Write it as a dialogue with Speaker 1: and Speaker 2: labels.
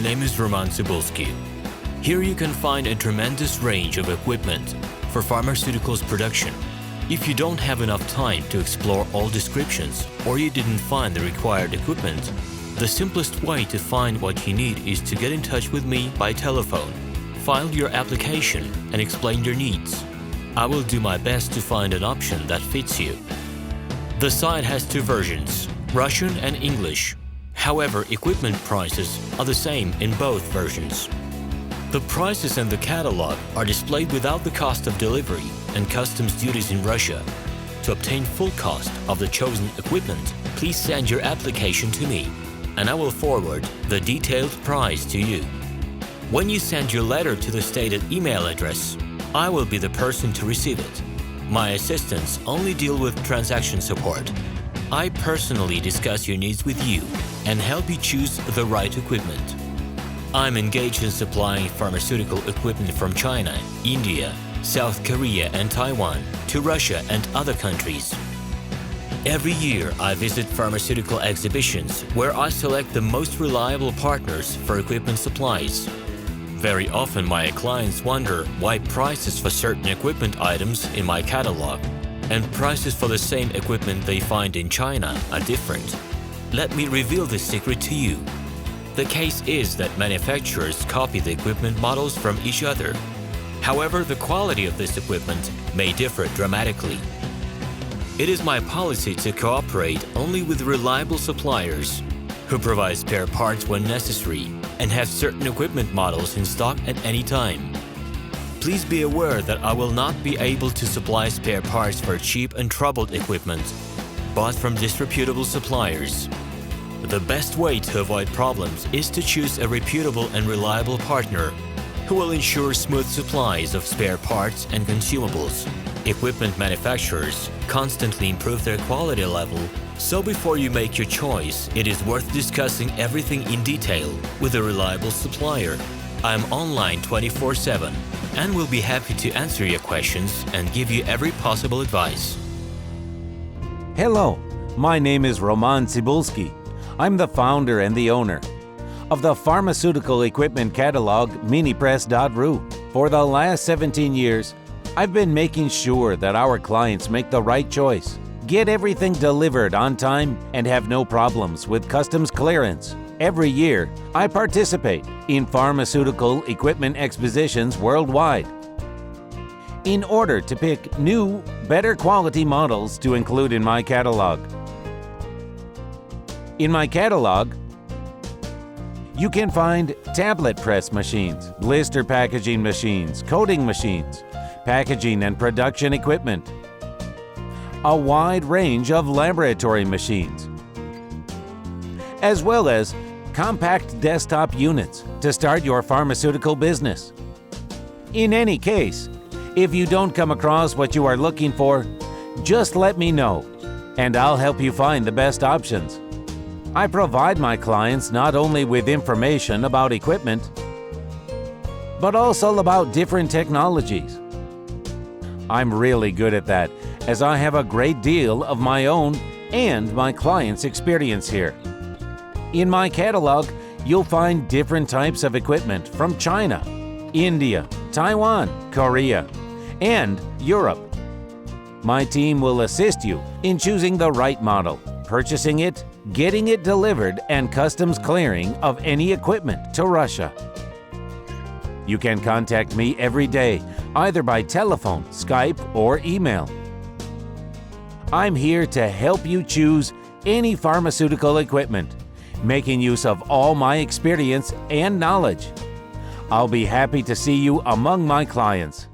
Speaker 1: My name is RomanTsibulsky. Here you can find a tremendous range of equipment for pharmaceuticals production. If you don't have enough time to explore all descriptions or you didn't find the required equipment, the simplest way to find what you need is to get in touch with me by telephone, file your application, and explain your needs. I will do my best to find an option that fits you. The site has two versions, Russian and English. However, equipment prices are the same in both versions. The prices and the catalog are displayed without the cost of delivery and customs duties in Russia. To obtain full cost of the chosen equipment, please send your application to me, and I will forward the detailed price to you. When you send your letter to the stated email address, I will be the person to receive it. My assistants only deal with transaction support. I personally discuss your needs with you and help you choose the right equipment. I'm engaged in supplying pharmaceutical equipment from China, India, South Korea and Taiwan to Russia and other countries. Every year I visit pharmaceutical exhibitions where I select the most reliable partners for equipment supplies. Very often my clients wonder why prices for certain equipment items in my catalog and prices for the same equipment they find in China are different. Let me reveal this secret to you. The case is that manufacturers copy the equipment models from each other. However, the quality of this equipment may differ dramatically. It is my policy to cooperate only with reliable suppliers who provide spare parts when necessary and have certain equipment models in stock at any time. Please be aware that I will not be able to supply spare parts for cheap and troubled equipment bought from disreputable suppliers. The best way to avoid problems is to choose a reputable and reliable partner who will ensure smooth supplies of spare parts and consumables. Equipment manufacturers constantly improve their quality level, so before you make your choice, it is worth discussing everything in detail with a reliable supplier. I'm online 24/7 and will be happy to answer your questions and give you every possible advice.
Speaker 2: Hello, my name is RomanTsibulsky. I'm the founder and the owner of the pharmaceutical equipment catalog Minipress.ru. For the last 17 years, I've been making sure that our clients make the right choice, get everything delivered on time, and have no problems with customs clearance. Every year, I participate in pharmaceutical equipment expositions worldwide in order to pick new, better quality models to include in my catalog. In my catalog, you can find tablet press machines, blister packaging machines, coating machines, packaging and production equipment, a wide range of laboratory machines, as well as compact desktop units to start your pharmaceutical business. In any case, if you don't come across what you are looking for, just let me know, and I'll help you find the best options. I provide my clients not only with information about equipment, but also about different technologies. I'm really good at that, as I have a great deal of my own and my clients' experience here. In my catalog, you'll find different types of equipment from China, India, Taiwan, Korea, and Europe. My team will assist you in choosing the right model, purchasing it, getting it delivered, and customs clearing of any equipment to Russia. You can contact me every day, either by telephone, Skype, or email. I'm here to help you choose any pharmaceutical equipment, making use of all my experience and knowledge. I'll be happy to see you among my clients.